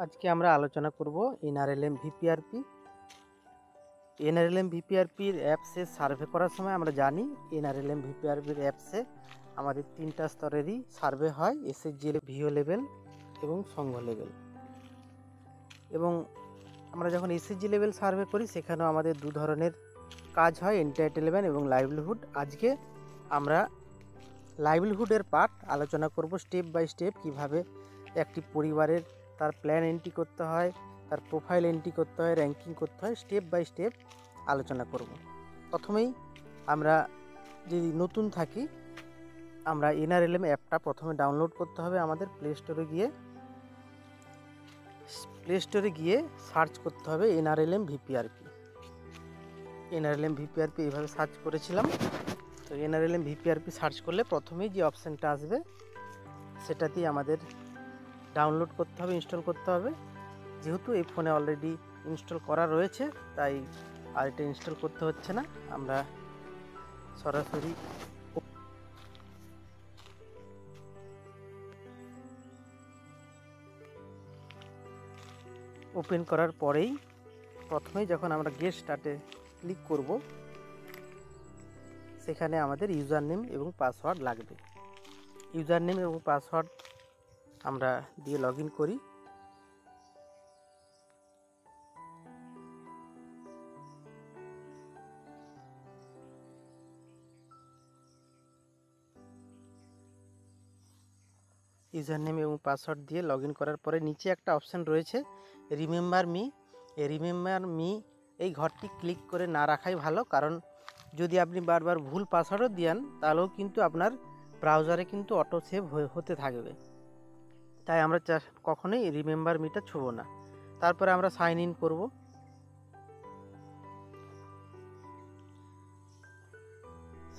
আজকে আমরা আলোচনা করব এনআরএলএম ভিপিআরপি। এনআরএলএম ভিপিআরপির অ্যাপসে সার্ভে করার সময় আমরা জানি এনআরএলএম ভিপিআরপির অ্যাপসে আমাদের 3টা স্তরেরই সার্ভে হয়, এসএসজি, ভিও লেভেল এবং সংঘ লেভেল। এবং আমরা যখন এসএসজি লেভেল সার্ভে করি সেখানেও আমাদের দু ধরনের কাজ হয়, এন্টাইটেলমেন্ট এবং লাইভলিহুড। আজকে আমরা লাইভলিহুডের পার্ট আলোচনা করব, স্টেপ বাই স্টেপ কিভাবে একটি পরিবারের তার প্ল্যান এন্ট্রি করতে হয়, তার প্রোফাইল এন্ট্রি করতে হয়, র্যাঙ্কিং করতে হয়, স্টেপ বাই স্টেপ আলোচনা করব। প্রথমেই আমরা যদি নতুন থাকি, আমরা এনআরএলএম অ্যাপটা প্রথমে ডাউনলোড করতে হবে। আমাদের প্লে স্টোরে গিয়ে সার্চ করতে হবে এনআরএলএম ভিপিআরপি। এনআরএলএম ভিপিআরপি এইভাবে সার্চ করেছিলাম। তো এনআরএলএম ভিপিআরপি সার্চ করলে প্রথমেই যে অপশানটা আসবে সেটাতেই আমাদের ডাউনলোড করতে হবে, ইনস্টল করতে হবে। যেহেতু এই ফোনে অলরেডি ইনস্টল করা রয়েছে তাই আর এটা ইনস্টল করতে হচ্ছে না, আমরা সরাসরি ওপেন করার পরেই প্রথমেই যখন আমরা গেট স্টার্টে ক্লিক করব সেখানে আমাদের ইউজার নেম এবং পাসওয়ার্ড লাগবে। ইউজার নেম এবং পাসওয়ার্ড আমরা দিয়ে লগ ইন করি। ইউজার নেম এবং পাসওয়ার্ড দিয়ে লগ ইন করার পরে নিচে একটা অপশান রয়েছে রিমেম্বার মি। এই রিমেম্বার মি এই ঘরটি ক্লিক করে না রাখাই ভালো, কারণ যদি আপনি বারবার ভুল পাসওয়ার্ডও দেন তাহলেও কিন্তু আপনার ব্রাউজারে কিন্তু অটো সেভ হতে থাকবে। তাই আমরা কখনোই রিমেম্বার মিটা ছুঁব না। তারপরে আমরা সাইন ইন করব।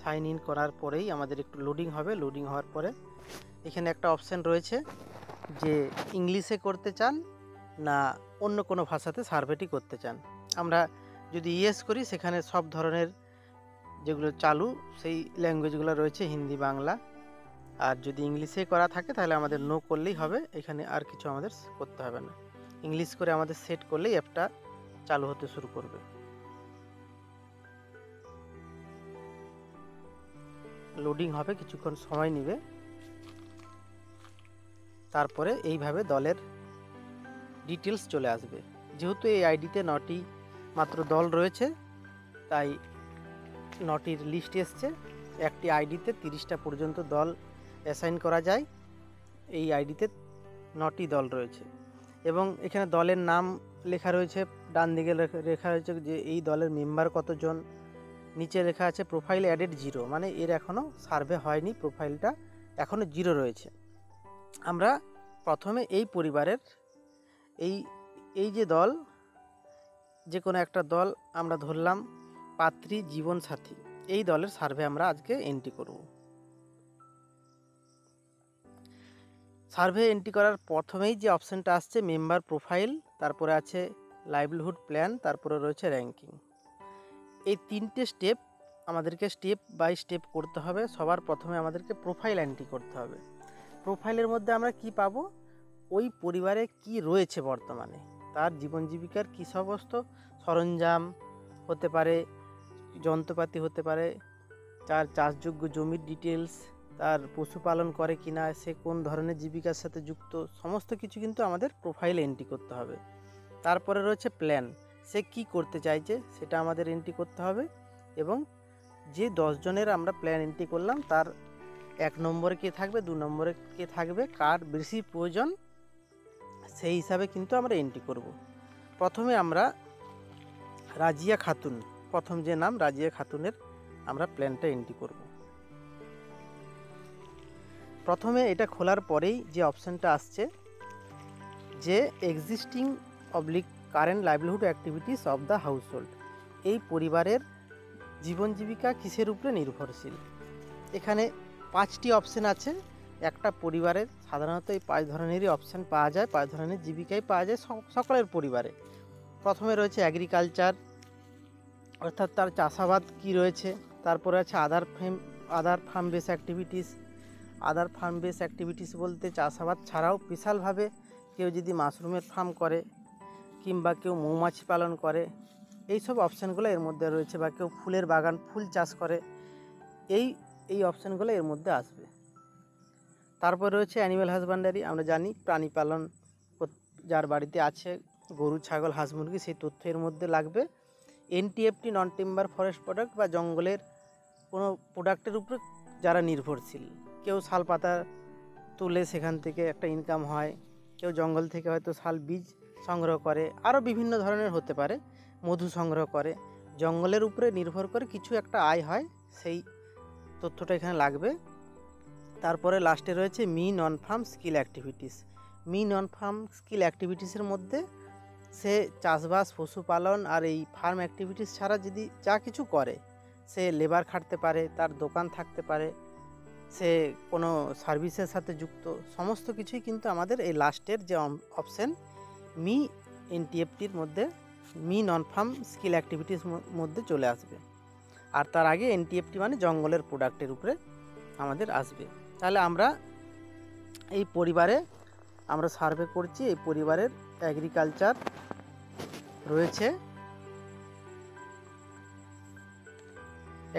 সাইন ইন করার পরেই আমাদের একটু লোডিং হবে। লোডিং হওয়ার পরে এখানে একটা অপশান রয়েছে যে ইংলিশে করতে চান না অন্য কোনো ভাষাতে সার্ভেটি করতে চান। আমরা যদি ইয়েস করি সেখানে সব ধরনের যেগুলো চালু সেই ল্যাঙ্গুয়েজগুলো রয়েছে, হিন্দি, বাংলা। আর যদি ইংলিশে করা থাকে তাহলে আমাদের নো করলেই হবে, এখানে আর কিছু আমাদের করতে হবে না। ইংলিশ করে আমাদের সেট করলেই অ্যাপটা চালু হতে শুরু করবে। লোডিং হবে, কিছুক্ষণ সময় নেবে। তারপরে এইভাবে দলের ডিটেলস চলে আসবে। যেহেতু এই আইডিতে 9টি মাত্র দল রয়েছে তাই 9টির লিস্ট এসছে। একটি আইডিতে 30টা পর্যন্ত দল অ্যাসাইন করা যায়। এই আইডিতে 9টি দল রয়েছে এবং এখানে দলের নাম লেখা রয়েছে। ডান দিকে লেখা রয়েছে যে এই দলের মেম্বার কতজন। নিচে লেখা আছে প্রোফাইল অ্যাডেড 0, মানে এর এখনও সার্ভে হয়নি, প্রোফাইলটা এখনও 0 রয়েছে। আমরা প্রথমে এই পরিবারের এই যে দল, যে কোনো একটা দল আমরা ধরলাম পাত্রী জীবনসাথী, এই দলের সার্ভে আমরা আজকে এন্ট্রি করব। সার্ভে এন্ট্রি করার প্রথমেই যে অপশানটা আসছে মেম্বার প্রোফাইল, তারপরে আছে লাইভলিহুড প্ল্যান, তারপরে রয়েছে র্যাঙ্কিং। এই 3টে স্টেপ আমাদেরকে স্টেপ বাই স্টেপ করতে হবে। সবার প্রথমে আমাদেরকে প্রোফাইল এন্ট্রি করতে হবে। প্রোফাইলের মধ্যে আমরা কি পাবো, ওই পরিবারে কি রয়েছে বর্তমানে, তার জীবন জীবিকার কী সমস্ত সরঞ্জাম হতে পারে, যন্ত্রপাতি হতে পারে, তার চাষযোগ্য জমির ডিটেলস, তার পশুপালন করে কিনা, সে কোন ধরনের জীবিকার সাথে যুক্ত, সমস্ত কিছু কিন্তু আমাদের প্রোফাইলে এন্ট্রি করতে হবে। তারপরে রয়েছে প্ল্যান, সে কি করতে চাইছে সেটা আমাদের এন্ট্রি করতে হবে। এবং যে 10 জনের আমরা প্ল্যান এন্ট্রি করলাম তার 1 নম্বরে কে থাকবে, 2 নম্বরে কে থাকবে, কার বেশি প্রয়োজন সেই হিসাবে কিন্তু আমরা এন্ট্রি করব। প্রথমে আমরা রাজিয়া খাতুন, প্রথম যে নাম রাজিয়া খাতুনের আমরা প্ল্যানটা এন্ট্রি করব। প্রথমে এটা খোলার পরেই যে অপশানটা আসছে যে existing oblique current livelihood activities of the household, এই পরিবারের জীবন জীবিকা কিসের উপরে নির্ভরশীল। এখানে 5টি অপশান আছে। একটা পরিবারের সাধারণত এই 5 ধরনেরই অপশান পাওয়া যায়, 5 ধরনের জীবিকাই পাওয়া যায় সকলের পরিবারে। প্রথমে রয়েছে অ্যাগ্রিকালচার, অর্থাৎ তার চাষাবাদ কি রয়েছে। তারপরে আছে আদার ফার্ম বেস অ্যাক্টিভিটিস। আদার ফার্ম বেস অ্যাক্টিভিটিস বলতে চাষাবাদ ছাড়াও বিশালভাবে কেউ যদি মাশরুমের ফার্ম করে কিংবা কেউ মৌমাছি পালন করে, এই সব অপশানগুলো এর মধ্যে রয়েছে, বা কেউ ফুলের বাগান, ফুল চাষ করে, এই অপশানগুলো এর মধ্যে আসবে। তারপর রয়েছে অ্যানিম্যাল হাজব্যান্ডারি। আমরা জানি প্রাণী পালন যার বাড়িতে আছে গরু, ছাগল, হাঁস, মুরগি, সেই তথ্য এর মধ্যে লাগবে। এনটিএফটি, নন টিম্বার ফরেস্ট প্রোডাক্ট, বা জঙ্গলের কোনো প্রোডাক্টের উপরে যারা নির্ভরশীল, কেউ শাল পাতা তুলে সেখান থেকে একটা ইনকাম হয়, কেউ জঙ্গল থেকে হয়তো শাল বীজ সংগ্রহ করে, আরও বিভিন্ন ধরনের হতে পারে, মধু সংগ্রহ করে, জঙ্গলের উপরে নির্ভর করে কিছু একটা আয় হয়, সেই তথ্যটা এখানে লাগবে। তারপরে লাস্টে রয়েছে মি নন ফার্ম স্কিল অ্যাক্টিভিটিস। মি নন ফার্ম স্কিল অ্যাক্টিভিটিসের মধ্যে সে চাষবাস, পশুপালন আর এই ফার্ম অ্যাক্টিভিটিস ছাড়া যদি যা কিছু করে, সে লেবার খাটতে পারে, তার দোকান থাকতে পারে, সে কোনো সার্ভিসের সাথে যুক্ত, সমস্ত কিছুই কিন্তু আমাদের এই লাস্টের যে অপশান মি এনটিএফটির মধ্যে, মি নন ফার্ম স্কিল অ্যাক্টিভিটিস মধ্যে চলে আসবে। আর তার আগে এনটিএফটি মানে জঙ্গলের প্রোডাক্টের উপরে আমাদের আসবে। তাহলে আমরা এই পরিবারে আমরা সার্ভে করছি, এই পরিবারের এগ্রিকালচার রয়েছে,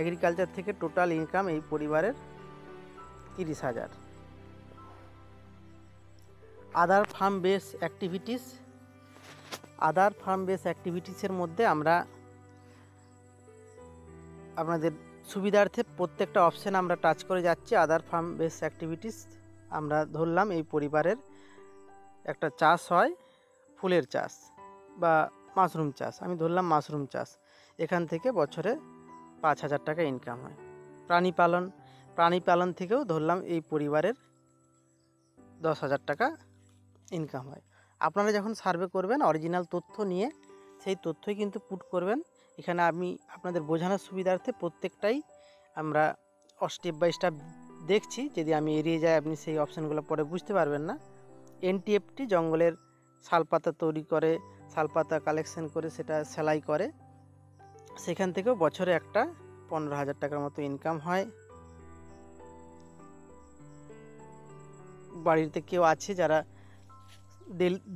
এগ্রিকালচার থেকে টোটাল ইনকাম এই পরিবারের 30,000। আদার ফার্ম বেস অ্যাক্টিভিটিস, আদার ফার্ম বেস অ্যাক্টিভিটিসের মধ্যে আমরা আপনাদের সুবিধার্থে প্রত্যেকটা অপশান আমরা টাচ করে যাচ্ছি। আদার ফার্ম বেস অ্যাক্টিভিটিস আমরা ধরলাম এই পরিবারের একটা চাষ হয়, ফুলের চাষ বা মাশরুম চাষ, আমি ধরলাম মাশরুম চাষ, এখান থেকে বছরে 5,000 টাকা ইনকাম হয়। প্রাণী পালন থেকেও ধরলাম এই পরিবারের 10,000 টাকা ইনকাম হয়। আপনারা যখন সার্ভে করবেন অরিজিনাল তথ্য নিয়ে সেই তথ্যই কিন্তু পুট করবেন। এখানে আমি আপনাদের বোঝানোর সুবিধার্থে প্রত্যেকটাই আমরা স্টেপ বাই স্টেপ দেখছি, যদি আমি এড়িয়ে যাই আপনি সেই অপশানগুলো পরে বুঝতে পারবেন না। এনটিএফটি জঙ্গলের শালপাতা তৈরি করে, শালপাতা কালেকশন করে সেটা সেলাই করে, সেখান থেকেও বছরে একটা 15,000 টাকার মতো ইনকাম হয়। বাড়িতে কেউ আছে যারা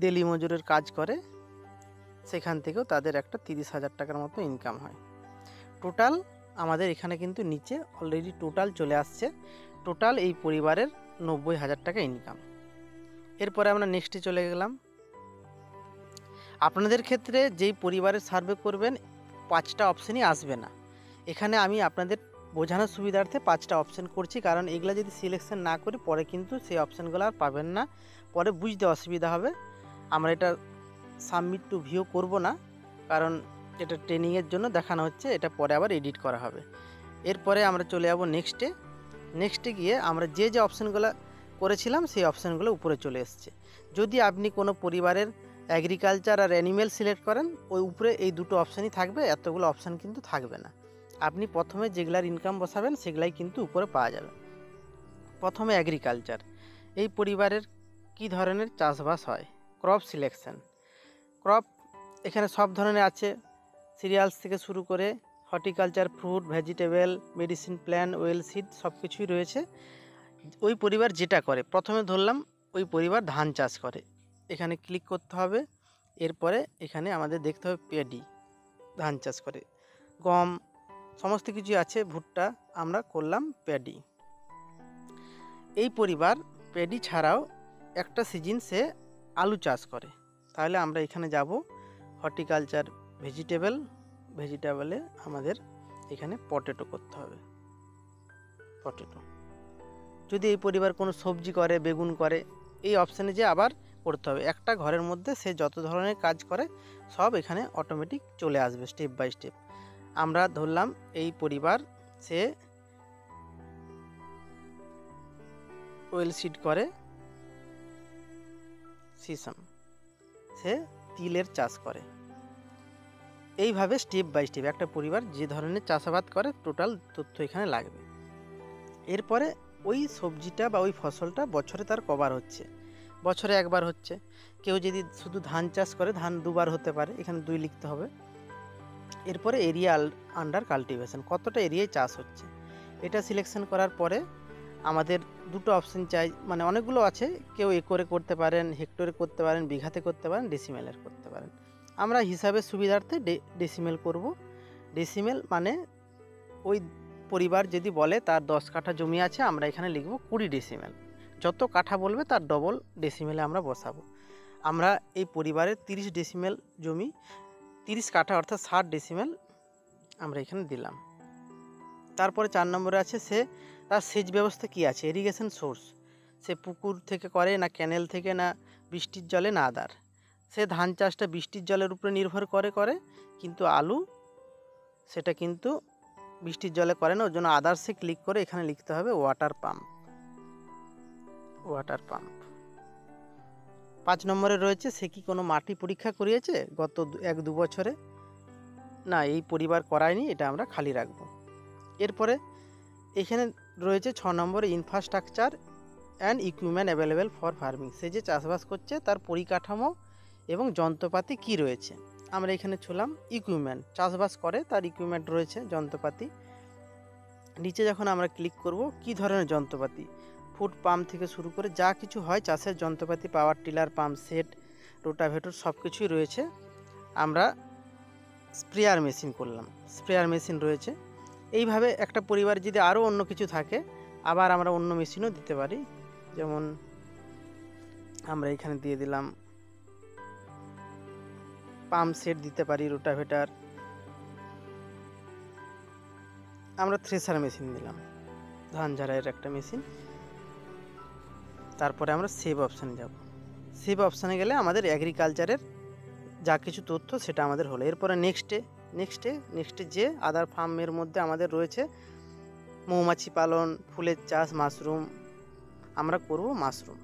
ডেলি মজুরের কাজ করে, সেখান থেকেও তাদের একটা 30,000 টাকার মতো ইনকাম হয়। টোটাল আমাদের এখানে কিন্তু নিচে অলরেডি টোটাল চলে আসছে, টোটাল এই পরিবারের 90,000 টাকা ইনকাম। এরপরে আমরা নেক্সটে চলে গেলাম। আপনাদের ক্ষেত্রে যেই পরিবারের সার্ভে করবেন 5টা অপশানই আসবে না। এখানে আমি আপনাদের বোঝানোর সুবিধার্থে 5টা অপশান করছি, কারণ এগুলো যদি সিলেকশন না করি পরে কিন্তু সেই অপশানগুলো আর পাবেন না, পরে বুঝতে অসুবিধা হবে। আমরা এটা সাবমিট টু ভিউ করব না, কারণ এটা ট্রেনিংয়ের জন্য দেখানো হচ্ছে, এটা পরে আবার এডিট করা হবে। এরপরে আমরা চলে যাব নেক্সটে গিয়ে আমরা যে অপশানগুলো করেছিলাম সেই অপশানগুলো উপরে চলে এসছে। যদি আপনি কোনো পরিবারের এগ্রিকালচার আর অ্যানিমেল সিলেক্ট করেন, ওই উপরে এই দুটো অপশানই থাকবে, এতগুলো অপশান কিন্তু থাকবে না। আপনি প্রথমে যেগুলার ইনকাম বসাবেন সেগুলাই কিন্তু উপরে পাওয়া যাবে। প্রথমে এগ্রিকালচার, এই পরিবারের কি ধরনের চাষবাস হয়। ক্রপ সিলেকশন, ক্রপ এখানে সব ধরনের আছে, সিরিয়ালস থেকে শুরু করে horticulture, fruit, vegetable, medicine plant, well seed, সব কিছুই রয়েছে। ওই পরিবার যেটা করে, প্রথমে ধরলাম ওই পরিবার ধান চাষ করে, এখানে ক্লিক করতে হবে। এরপরে এখানে আমাদের দেখতে হবে পেডি, ধান চাষ করে, গম, সমস্ত কিছু আছে, ভুট্টা, আমরা করলাম পেডি। এই পরিবার পেডি ছাড়াও একটা সিজন সে আলু চাষ করে, তাহলে আমরা এখানে যাব হর্টিকালচার, ভেজিটেবলে আমাদের এখানে পটেটো করতে হবে, পটেটো। যদি এই পরিবার কোনো সবজি করে, বেগুন করে, এই অপশানে যে আবার করতে হবে। একটা ঘরের মধ্যে সে যত ধরনের কাজ করে সব এখানে অটোমেটিক চলে আসবে স্টেপ বাই স্টেপ। আমরা ধরলাম এই পরিবার সে ওয়েল সিড করে, সিসাম, সে তিলের চাষ করে। এইভাবে স্টেপ বাই স্টেপ একটা পরিবার যে ধরনের চাষাবাদ করে টোটাল তথ্য এখানে লাগবে। এরপরে ওই সবজিটা বা ওই ফসলটা বছরে তার কবার হচ্ছে, বছরে একবার হচ্ছে। কেউ যদি শুধু ধান চাষ করে, ধান দুবার হতে পারে, এখানে 2 লিখতে হবে। এরপরে এরিয়া আন্ডার কাল্টিভেশন, কতটা এরিয়ায় চাষ হচ্ছে, এটা সিলেকশন করার পরে আমাদের দুটো অপশন চাই, মানে অনেকগুলো আছে, কেউ একরে করতে পারেন, হেক্টরে করতে পারেন, বিঘাতে করতে পারেন, ডেসিমেলের করতে পারেন। আমরা হিসাবের সুবিধার্থে ডেসিমেল করব। ডেসিমেল মানে ওই পরিবার যদি বলে তার 10 কাঠা জমি আছে, আমরা এখানে লিখব 20 ডেসিমেল। যত কাঠা বলবে তার ডবল ডেসিমেলে আমরা বসাবো। আমরা এই পরিবারের 30 ডেসিমেল জমি, 30 কাঠা অর্থাৎ 60 ডেসিমেল আমরা এখানে দিলাম। তারপরে 4 নম্বরে আছে তার সেচ ব্যবস্থা কি আছে, ইরিগেশন সোর্স, সে পুকুর থেকে করে না ক্যানেল থেকে না বৃষ্টির জলে না আদার। সে ধান চাষটা বৃষ্টির জলের উপরে নির্ভর করে, কিন্তু আলু সেটা কিন্তু বৃষ্টির জলে করে না, ওর জন্য আদার্সে ক্লিক করে এখানে লিখতে হবে ওয়াটার পাম্প। 5 নম্বরে রয়েছে সে কি কোনো মাটি পরীক্ষা করিয়েছে গত 1-2 বছরে, না এই পরিবার করায়নি, এটা আমরা খালি রাখবো। এরপরে এখানে রয়েছে 6 নম্বরে infrastructure and equipment available for farming, সে যে চাষবাস করছে তার পরিকাঠামো এবং যন্ত্রপাতি কি রয়েছে। আমরা এখানে ছুলাম ইকুইপমেন্ট, চাষবাস করে তার ইকুইপমেন্ট রয়েছে, যন্ত্রপাতি। নিচে যখন আমরা ক্লিক করব কি ধরনের যন্ত্রপাতি, ফুড পাম্প থেকে শুরু করে যা কিছু হয় চাষের যন্ত্রপাতি, power tiller, pump set, rotavator সব কিছুই রয়েছে। আমরা স্প্রেয়ার মেশিন করলাম, স্প্রেয়ার মেশিন রয়েছে। এইভাবে একটা পরিবার যদি আরও অন্য কিছু থাকে আবার আমরা অন্য মেশিনও দিতে পারি, যেমন আমরা এখানে দিয়ে দিলাম পাম্প সেট দিতে পারি, রোটাভেটার, আমরা থ্রেসার মেশিন দিলাম, ধান ঝাড়াইয়ের একটা মেশিন। তারপরে আমরা সেভ অপশানে যাব। সেভ অপশানে গেলে আমাদের এগ্রিকালচারের যা কিছু তথ্য সেটা আমাদের হলো। এরপরে নেক্সটে যে আদার ফার্মের মধ্যে আমাদের রয়েছে মৌমাছি পালন, ফুলের চাষ, মাশরুম, আমরা করব মাশরুম।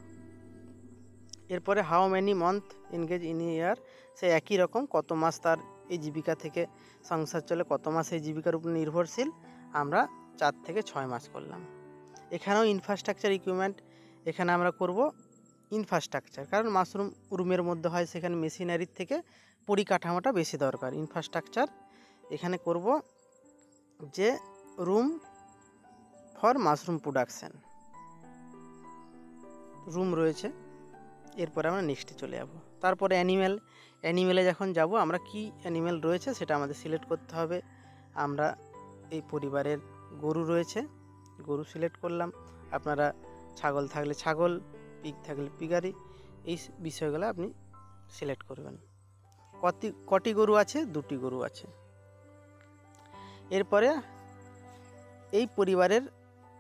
এরপরে how many month engage in year, সে একই রকম কত মাস তার এই জীবিকা থেকে সংসার চলে, কত মাস এই জীবিকার উপর নির্ভরশীল, আমরা 4 থেকে 6 মাস করলাম। এখানেও ইনফ্রাস্ট্রাকচার ইকুইপমেন্ট, এখানে আমরা করব ইনফ্রাস্ট্রাকচার, কারণ মাশরুম রুমের মধ্যে হয়, সেখানে মেশিনারির থেকে পরিকাঠামোটা বেশি দরকার। ইনফ্রাস্ট্রাকচার এখানে করব যে room for mushroom production, room রয়েছে। এরপরে আমরা নেক্সটে চলে যাব। তারপরে অ্যানিমেলে যখন যাব আমরা কি অ্যানিমেল রয়েছে সেটা আমাদের সিলেক্ট করতে হবে। আমরা এই পরিবারের গরু রয়েছে, গরু সিলেক্ট করলাম। আপনারা ছাগল থাকলে ছাগল, পিগ থাকলে পিগারি, এই বিষয়গুলো আপনি সিলেক্ট করবেন। কটি গরু আছে, 2টি গরু আছে। এরপরে এই পরিবারের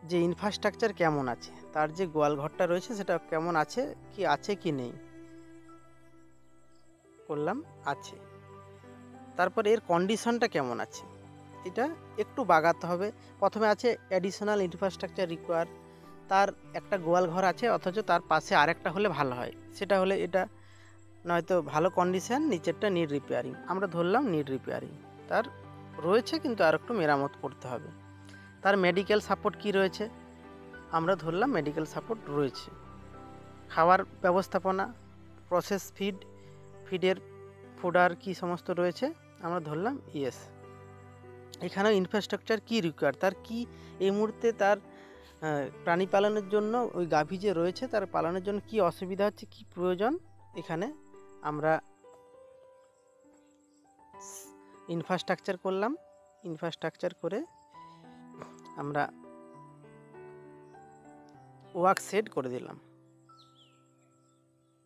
যে ইনফ্রাস্ট্রাকচার কেমন আছে, তার যে গোয়ালঘরটা রয়েছে সেটা কেমন আছে কি নেই, করলাম আছে। তারপর এর কন্ডিশনটা কেমন আছে, এটা একটু বাগাতে হবে। প্রথমে আছে অ্যাডিশনাল ইনফ্রাস্ট্রাকচার রিকোয়ার, তার একটা গোয়ালঘর আছে অথচ তার পাশে আরেকটা হলে ভালো হয়, সেটা হলে এটা নয়তো ভালো কন্ডিশন, নিচেরটা নিড রিপেয়ারিং, আমরা ধরলাম নিড রিপেয়ারিং, তার রয়েছে কিন্তু আর একটু মেরামত করতে হবে। তার মেডিকেল সাপোর্ট কি রয়েছে, আমরা ধরলাম মেডিকেল সাপোর্ট রয়েছে। খাওয়ার ব্যবস্থাপনা, প্রসেস ফিডের ফুডার কি সমস্ত রয়েছে, আমরা ধরলাম ইয়েস। এখানেও ইনফ্রাস্ট্রাকচার কি রিকোয়ার, তার কি এই মুহূর্তে তার প্রাণী পালনের জন্য, ওই গাভী যে রয়েছে তার পালনের জন্য কি অসুবিধা হচ্ছে, কি প্রয়োজন, এখানে আমরা ইনফ্রাস্ট্রাকচার করলাম। ইনফ্রাস্ট্রাকচার করে আমরা ওয়ার্ক শেড করে দিলাম,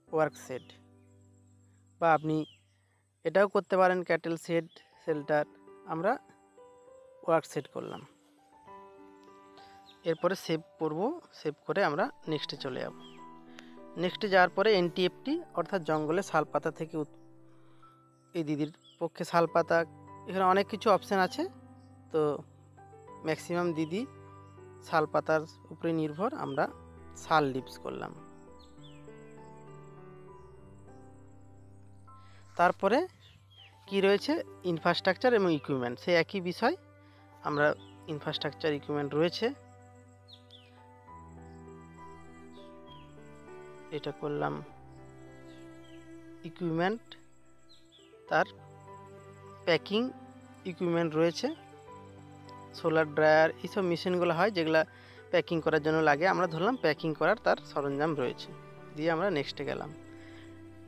ওয়ার্ক শেড, বা আপনি এটাও করতে পারেন ক্যাটেল শেড, শেল্টার, আমরা ওয়ার্ক শেড করলাম। এরপরে সেভ করব, সেভ করে আমরা নেক্সটে চলে যাব। নেক্সটে যাওয়ার পরে এনটিএফটি অর্থাৎ জঙ্গলে শালপাতা থেকে এই দিদির পক্ষে শালপাতা, এখানে অনেক কিছু অপশান আছে, তো ম্যাক্সিমাম দিদি শালপাতার উপরে নির্ভর, আমরা শাল লিভস করলাম। তারপরে কি রয়েছে ইনফ্রাস্ট্রাকচার এবং ইকুইপমেন্ট, সেই একই বিষয়, আমরা ইনফ্রাস্ট্রাকচার ইকুইপমেন্ট রয়েছে, এটা করলাম ইকুইপমেন্ট। তার প্যাকিং ইকুইপমেন্ট রয়েছে, সোলার ড্রায়ার, এইসব মেশিনগুলো হয় যেগুলো প্যাকিং করার জন্য লাগে, আমরা ধরলাম প্যাকিং করার তার সরঞ্জাম রয়েছে, দিয়ে আমরা নেক্সটে গেলাম।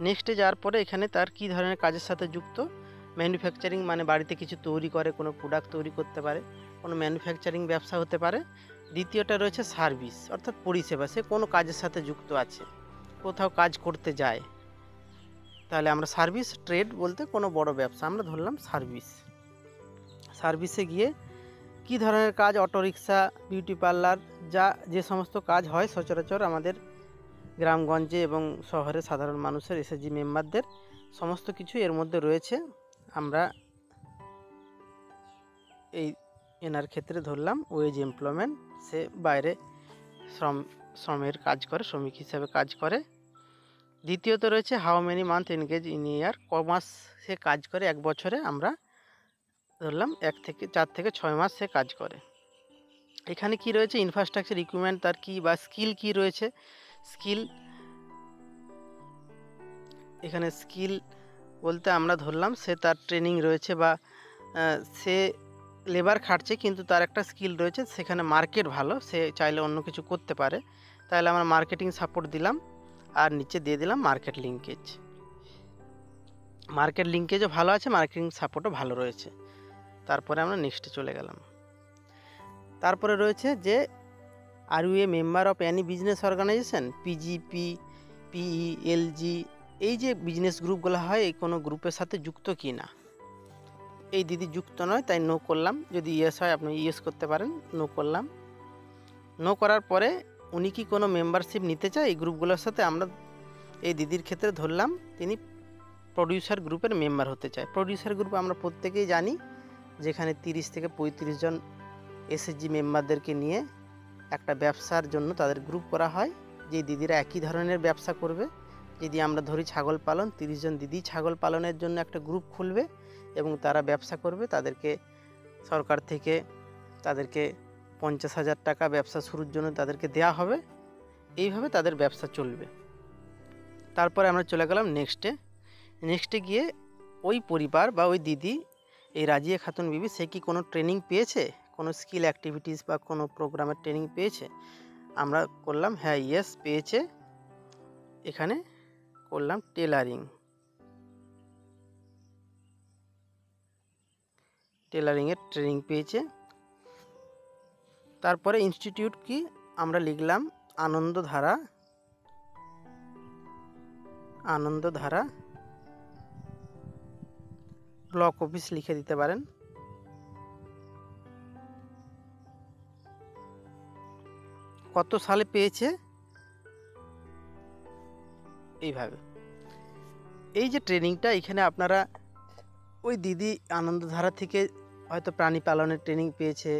নেক্সটে যাওয়ার পরে এখানে তার কী ধরনের কাজের সাথে যুক্ত, ম্যানুফ্যাকচারিং মানে বাড়িতে কিছু তৈরি করে, কোনো প্রোডাক্ট তৈরি করতে পারে, কোনো ম্যানুফ্যাকচারিং ব্যবসা হতে পারে। দ্বিতীয়টা রয়েছে সার্ভিস অর্থাৎ পরিষেবা, সে কোনো কাজের সাথে যুক্ত আছে, কোথাও কাজ করতে যায়, তাহলে আমরা সার্ভিস। ট্রেড বলতে কোনো বড় ব্যবসা, আমরা ধরলাম সার্ভিস। সার্ভিসে গিয়ে কী ধরনের কাজ, অটোরিকশা, বিউটি পার্লার, যে সমস্ত কাজ হয় সচরাচর আমাদের গ্রামগঞ্জে এবং শহরে সাধারণ মানুষের এসএইচজি মেম্বারদের, সমস্ত কিছু এর মধ্যে রয়েছে। আমরা এই এনার ক্ষেত্রে ধরলাম ওয়েজ এমপ্লয়মেন্ট, সে বাইরে শ্রমের কাজ করে, শ্রমিক হিসাবে কাজ করে। দ্বিতীয়ত রয়েছে how many month engage in year, ক মাস সে কাজ করে এক বছরে, আমরা ধরলাম 4 থেকে 6 মাস সে কাজ করে। এখানে কি রয়েছে, ইনফ্রাস্ট্রাকচার ইকুইপমেন্ট তার কি বা স্কিল কি রয়েছে। স্কিল, এখানে স্কিল বলতে আমরা ধরলাম সে তার ট্রেনিং রয়েছে বা সে লেবার খাটছে কিন্তু তার একটা স্কিল রয়েছে, সেখানে মার্কেট ভালো, সে চাইলে অন্য কিছু করতে পারে, তাহলে আমরা মার্কেটিং সাপোর্ট দিলাম। আর নিচে দিয়ে দিলাম মার্কেট লিঙ্কেজ, মার্কেট লিঙ্কেজও ভালো আছে, মার্কেটিং সাপোর্টও ভালো রয়েছে। তারপরে আমরা নেক্সটে চলে গেলাম। তারপরে রয়েছে যে are you a member of any business organization, PGP, PE, LG, এই যে বিজনেস গ্রুপগুলো হয়, এই কোনো গ্রুপের সাথে যুক্ত কি না। এই দিদি যুক্ত নয়, তাই নো করলাম। যদি ইয়েস হয় আপনি ইয়েস করতে পারেন, নো করলাম। নো করার পরে উনি কি কোনো মেম্বারশিপ নিতে চায় এই গ্রুপগুলোর সাথে, আমরা এই দিদির ক্ষেত্রে ধরলাম তিনি প্রডিউসার গ্রুপের মেম্বার হতে চায়। প্রডিউসার গ্রুপ আমরা প্রত্যেকেই জানি, যেখানে 30 থেকে 35 জন এসএইচজি মেম্বারদেরকে নিয়ে একটা ব্যবসার জন্য তাদের গ্রুপ করা হয়, যে দিদিরা একই ধরনের ব্যবসা করবে। যদি আমরা ধরি ছাগল পালন, 30 জন দিদি ছাগল পালনের জন্য একটা গ্রুপ খুলবে এবং তারা ব্যবসা করবে, তাদেরকে সরকার থেকে তাদেরকে 50,000 টাকা ব্যবসা শুরুর জন্য তাদেরকে দেয়া হবে, এইভাবে তাদের ব্যবসা চলবে। তারপরে আমরা চলে গেলাম নেক্সটে গিয়ে ওই পরিবার বা ওই দিদি, এই রাজিয়া খাতুন বিবি, সে কি কোনো ট্রেনিং পেয়েছে, কোনো স্কিল অ্যাক্টিভিটিস বা কোনো প্রোগ্রামের ট্রেনিং পেয়েছে। আমরা করলাম হ্যাঁ ইয়েস পেয়েছে, এখানে করলাম টেলারিংয়ের ট্রেনিং পেয়েছে। তারপরে ইনস্টিটিউট কি, আমরা লিখলাম আনন্দধারা ব্লক অফিস লিখে দিতে পারেন। কত সালে পেয়েছে, এইভাবে। এই যে ট্রেনিংটা, এখানে আপনারা ওই দিদি আনন্দধারা থেকে হয়তো প্রাণী পালনের ট্রেনিং পেয়েছে,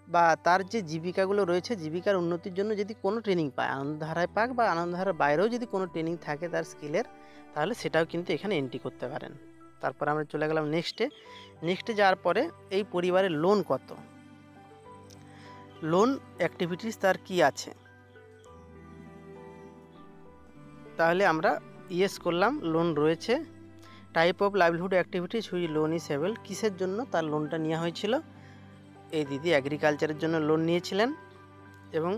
বা তার যে জীবিকাগুলো রয়েছে, জীবিকার উন্নতির জন্য যদি কোনো ট্রেনিং পায়, আনন্দধারায় পাক বা আনন্দধারার বাইরেও যদি কোনো ট্রেনিং থাকে তার স্কিলের, তাহলে সেটাও কিন্তু এখানে এন্ট্রি করতে পারেন। তারপর আমরা চলে গেলাম নেক্সটে যাওয়ার পরে এই পরিবারের লোন কত, লোন অ্যাক্টিভিটিস তার কি আছে, তাহলে আমরা ইয়েস করলাম, লোন রয়েছে। Type of livelihood activities which loan is avail, কিসের জন্য তার লোনটা নেওয়া হয়েছিল, এই দিদি এগ্রিকালচারের জন্য লোন নিয়েছিলেন। এবং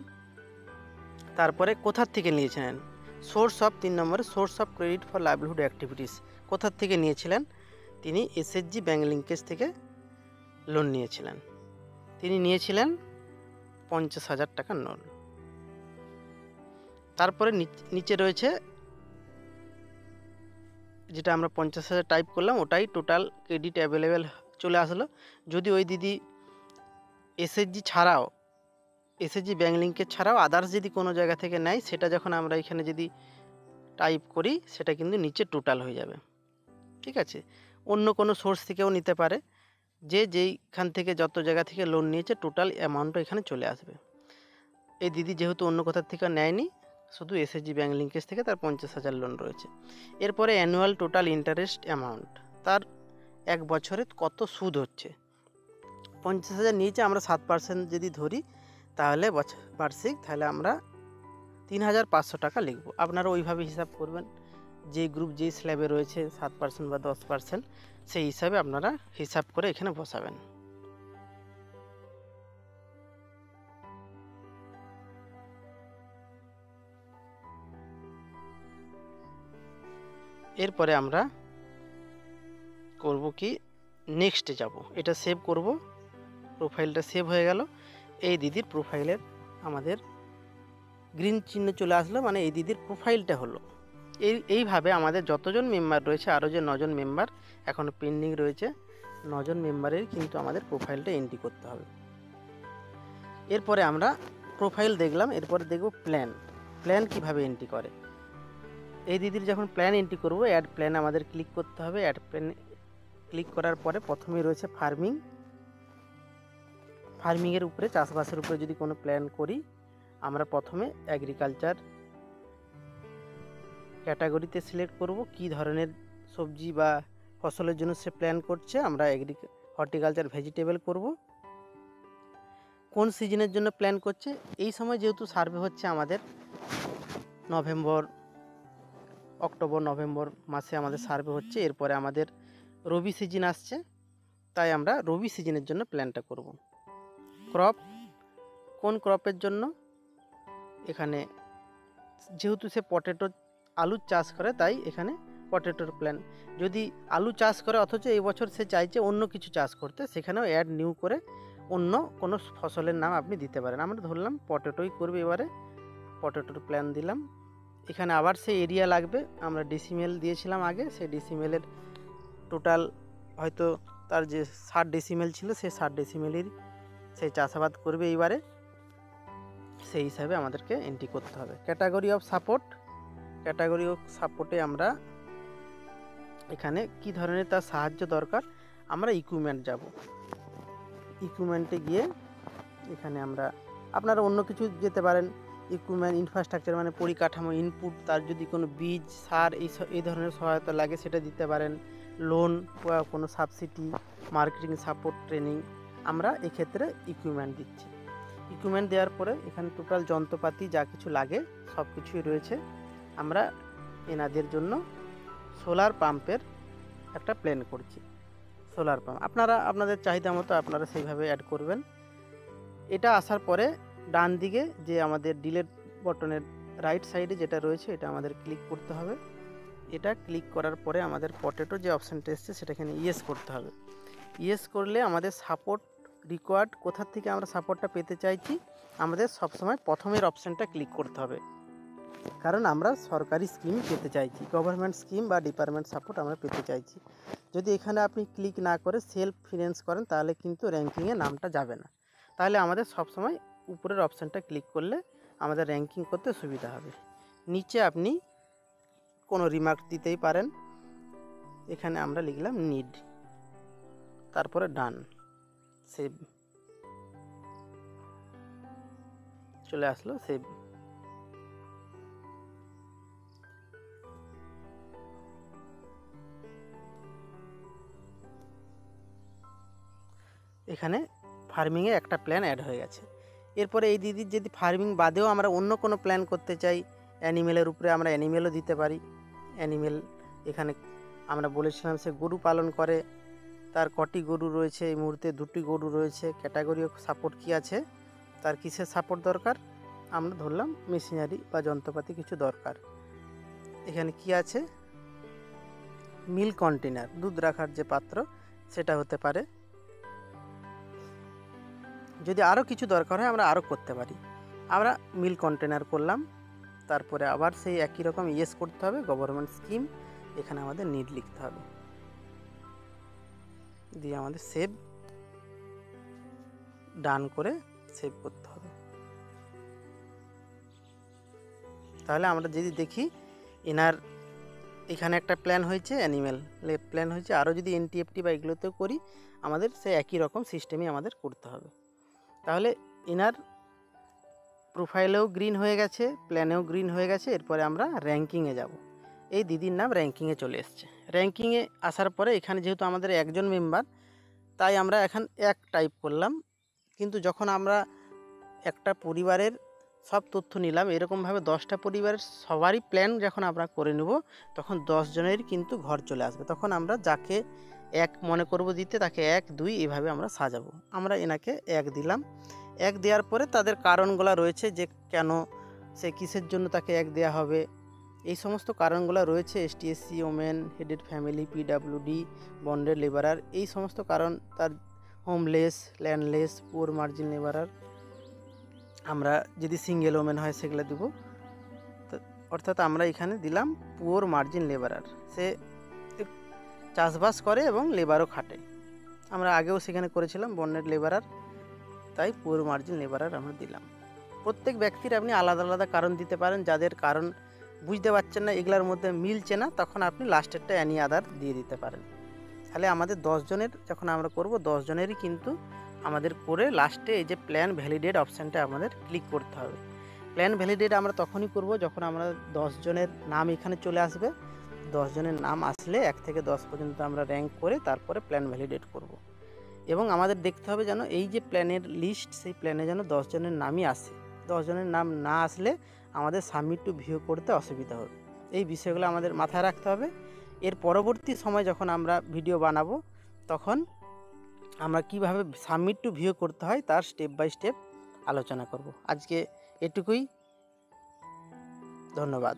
তারপরে কোথার থেকে নিয়েছিলেন, সোর্স অফ 3 নম্বরে source of credit for livelihood activities, কোথার থেকে নিয়েছিলেন, তিনি এসএইচজি ব্যাংক লিঙ্কেজ থেকে লোন নিয়েছিলেন। তিনি নিয়েছিলেন 50,000 টাকার লোন। তারপরে নিচে রয়েছে যেটা আমরা 50,000 টাইপ করলাম, ওটাই টোটাল ক্রেডিট অ্যাভেলেবেল চলে আসলো। যদি ওই দিদি এসএইচজি ছাড়াও, এসএইচজি ব্যাংক লিঙ্কেজ ছাড়াও আদার্স যদি কোনো জায়গা থেকে নেয়, সেটা যখন আমরা এখানে যদি টাইপ করি, সেটা কিন্তু নিচে টোটাল হয়ে যাবে। ঠিক আছে, অন্য কোনো সোর্স থেকেও নিতে পারে, যেইখান থেকে যত জায়গা থেকে লোন নিয়েছে টোটাল অ্যামাউন্টটা এখানে চলে আসবে। এই দিদি যেহেতু অন্য কোথার থেকে নেয়নি, শুধু এসএইচজি ব্যাংক লিঙ্কেজ থেকে তার 50,000 লোন রয়েছে। এরপরে অ্যানুয়াল টোটাল ইন্টারেস্ট অ্যামাউন্ট, তার এক বছরে কত সুদ হচ্ছে। 50,000 নিয়েছে, আমরা 7% যদি ধরি তাহলে বার্ষিক, তাহলে আমরা 3,500 টাকা লিখব। আপনারা ওইভাবে হিসাব করবেন, যে গ্রুপ যেই স্ল্যাবে রয়েছে 7% বা 10%, সেই হিসাবে আপনারা হিসাব করে এখানে বসাবেন। এরপরে আমরা করব কি, নেক্সটে যাব, এটা সেভ করব। প্রোফাইলটা সেভ হয়ে গেল। এই দিদির প্রোফাইলের আমাদের গ্রিন চিহ্ন চলে আসলো, মানে এই দিদির প্রোফাইলটা হলো। এইভাবে আমাদের যতজন মেম্বার রয়েছে, আরও যে 9 জন মেম্বার এখনও পেন্ডিং রয়েছে, 9 জন মেম্বারের কিন্তু আমাদের প্রোফাইলটা এন্ট্রি করতে হবে। এরপরে আমরা প্রোফাইল দেখলাম, এরপরে দেখব প্ল্যান কিভাবে এন্ট্রি করে। এই দিদির যখন প্ল্যান এন্ট্রি করব, অ্যাড প্ল্যান আমাদের ক্লিক করতে হবে। অ্যাড প্ল্যান ক্লিক করার পরে প্রথমেই রয়েছে ফার্মিংয়ের উপরে, চাষবাসের উপরে যদি কোনো প্ল্যান করি, আমরা প্রথমে এগ্রিকালচার ক্যাটাগরিতে সিলেক্ট করব কি ধরনের সবজি বা ফসলের জন্য সে প্ল্যান করছে। আমরা হর্টিকালচার ভেজিটেবল করব। কোন সিজনের জন্য প্ল্যান করছে, এই সময় যেহেতু সার্ভে হচ্ছে আমাদের অক্টোবর নভেম্বর মাসে আমাদের সার্ভে হচ্ছে, এরপরে আমাদের রবি সিজন আসছে, তাই আমরা রবি সিজনের জন্য প্ল্যানটা করব। ক্রপ, কোন ক্রপের জন্য, এখানে যেহেতু সে আলুর চাষ করে, তাই এখানে পটেটোর প্ল্যান। যদি আলু চাষ করে অথচ এই বছর সে চাইছে অন্য কিছু চাষ করতে, সেখানেও অ্যাড নিউ করে অন্য কোনো ফসলের নাম আপনি দিতে পারেন। আমরা ধরলাম পটেটোই করবে, এবারে পটেটোর প্ল্যান দিলাম। এখানে আবার সেই এরিয়া লাগবে, আমরা ডিসিমেল দিয়েছিলাম আগে, সেই ডিসিমেলের টোটাল হয়তো তার যে 60 ডেসিমেল ছিল, সেই 60 ডেসিমেলের সেই চাষাবাদ করবে এইবারে, সেই হিসাবে আমাদেরকে এন্ট্রি করতে হবে। ক্যাটাগরি অফ সাপোর্টে আমরা এখানে কি ধরনের তার সাহায্য দরকার, আমরা ইকুইপমেন্ট যাব। ইকুইপমেন্টে গিয়ে এখানে আপনারা অন্য কিছু যেতে পারেন। ইকুইপমেন্ট, ইনফ্রাস্ট্রাকচার মানে পরিকাঠামো, ইনপুট, তার যদি কোনো বীজ, সার এই ধরনের সহায়তা লাগে সেটা দিতে পারেন। লোন বা কোনো সাবসিডি, মার্কেটিং সাপোর্ট, ট্রেনিং, আমরা এক্ষেত্রে ইকুইপমেন্ট দিচ্ছি। ইকুইপমেন্ট দেওয়ার পরে এখানে টোটাল যন্ত্রপাতি যা কিছু লাগে সব কিছুই রয়েছে। আমরা এনাদের জন্য সোলার পাম্পের একটা প্ল্যান করছি। সোলার পাম্প আপনারা আপনাদের চাহিদা মতো আপনারা সেইভাবে অ্যাড করবেন। এটা আসার পরে ডান দিকে যে আমাদের ডিলেট বটনের রাইট সাইডে যেটা রয়েছে, এটা আমাদের ক্লিক করতে হবে। এটা ক্লিক করার পরে আমাদের পটেটো যে অপশানটা এসছে সেটা এখানে ইয়েস করতে হবে। ইয়েস করলে আমাদের সাপোর্ট রিকোয়ার্ড, কোথা থেকে আমরা সাপোর্টটা পেতে চাইছি, আমাদের সবসময় প্রথমের অপশানটা ক্লিক করতে হবে, কারণ আমরা সরকারি স্কিম পেতে চাইছি, গভর্নমেন্ট স্কিম বা ডিপার্টমেন্ট সাপোর্ট আমরা পেতে চাইছি। যদি এখানে আপনি ক্লিক না করে সেলফ ফিন্যান্স করেন, তাহলে কিন্তু র্যাঙ্কিংয়ে নামটা যাবে না। তাহলে আমাদের সবসময় উপরের অপশানটা ক্লিক করলে আমাদের র্যাঙ্কিং করতে সুবিধা হবে। নিচে আপনি কোনো রিমার্ক দিতেই পারেন। এখানে আমরা লিখলাম নিড, তারপরে ডান, সেভ, চলে আসলো সেভ। এখানে ফার্মিংয়ে একটা প্ল্যান অ্যাড হয়ে গেছে। এরপরে এই দিদির যদি ফার্মিং বাদেও আমরা অন্য কোনো প্ল্যান করতে চাই, অ্যানিমেলের উপরে আমরা অ্যানিমেলও দিতে পারি। অ্যানিমেল এখানে আমরা বলেছিলাম সে গরু পালন করে, তার কটি গরু রয়েছে, এই মুহূর্তে 2টি গরু রয়েছে। ক্যাটাগরি অফ সাপোর্ট কি আছে, তার কিসের সাপোর্ট দরকার, আমরা ধরলাম মেশিনারি বা যন্ত্রপাতি কিছু দরকার। এখানে কি আছে, মিল্ক কন্টেনার, দুধ রাখার যে পাত্র সেটা হতে পারে। যদি আরও কিছু দরকার হয় আমরা আরও করতে পারি। আমরা মিল্ক কন্টেনার করলাম, তারপরে আবার সেই একই রকম ইয়েস করতে হবে। গভর্নমেন্ট স্কিম, এখানে আমাদের নিড লিখতে হবে, দিয়ে আমাদের সেভ, ডান করে সেভ করতে হবে। তাহলে আমরা যদি দেখি এনার এখানে একটা প্ল্যান হয়েছে, অ্যানিমেল প্ল্যান হয়েছে, আরও যদি এনটিএফটি বা এগুলোতেও করি আমাদের সে একই রকম সিস্টেমই আমাদের করতে হবে। তাহলে এনার প্রোফাইলেও গ্রিন হয়ে গেছে, প্ল্যানেও গ্রিন হয়ে গেছে। এরপরে আমরা র্যাঙ্কিংয়ে যাব। এই দিদির নাম র্যাঙ্কিংয়ে চলে এসছে। র্যাঙ্কিংয়ে আসার পরে এখানে যেহেতু আমাদের একজন মেম্বার, তাই আমরা এখন এক টাইপ করলাম। কিন্তু যখন আমরা একটা পরিবারের সব তথ্য নিলাম, এরকমভাবে 10টা পরিবারের সবারই প্ল্যান যখন আমরা করে নেব, তখন 10 জনের কিন্তু ঘর চলে আসবে। তখন আমরা যাকে এক মনে করব দিতে, তাকে 1, 2 এইভাবে আমরা সাজাবো। আমরা এনাকে 1 দিলাম। 1 দেওয়ার পরে তাদের কারণগুলো রয়েছে যে কেন সে কিসের জন্য তাকে 1 দেওয়া হবে, এই সমস্ত কারণগুলো রয়েছে STSC, women, headed family, PWD, bonded labourer, এই সমস্ত কারণ, তার homeless, landless, poor margin labourer, আমরা যদি সিঙ্গেল ওমেন হয় সেগুলো দেবো। অর্থাৎ আমরা এখানে দিলাম পুয়ার মার্জিন লেবারার, সে চাষবাস করে এবং লেবারও খাটে, আমরা আগেও সেখানে করেছিলাম বন্ডেড লেবারার, তাই পুয়ার মার্জিন লেবারার আমরা দিলাম। প্রত্যেক ব্যক্তির আপনি আলাদা আলাদা কারণ দিতে পারেন, যাদের কারণ বুঝতে পারছেন না, এগুলোর মধ্যে মিলছে না, তখন আপনি লাস্টেরটা অ্যানি আদার দিয়ে দিতে পারেন। তাহলে আমাদের 10 জনের যখন আমরা করব, 10 জনেরই কিন্তু আমাদের করে লাস্টে এই যে প্ল্যান ভ্যালিডেট অপশানটা আমাদের ক্লিক করতে হবে। প্ল্যান ভ্যালিডেট আমরা তখনই করব যখন আমরা 10 জনের নাম এখানে চলে আসবে। 10 জনের নাম আসলে 1 থেকে 10 পর্যন্ত আমরা র্যাঙ্ক করে তারপরে প্ল্যান ভ্যালিডেট করব। এবং আমাদের দেখতে হবে যেন এই যে প্ল্যানের লিস্ট, সেই প্ল্যানে যেন 10 জনের নামই আসে। 10 জনের নাম না আসলে আমাদের সাবমিট টু ভিউ করতে অসুবিধা হবে। এই বিষয়গুলো আমাদের মাথায় রাখতে হবে। এর পরবর্তী সময় যখন আমরা ভিডিও বানাবো, তখন আমরা কিভাবে সাবমিট টু ভিউ করতে হয় তার স্টেপ বাই স্টেপ আলোচনা করব। আজকে এটুকুই, ধন্যবাদ।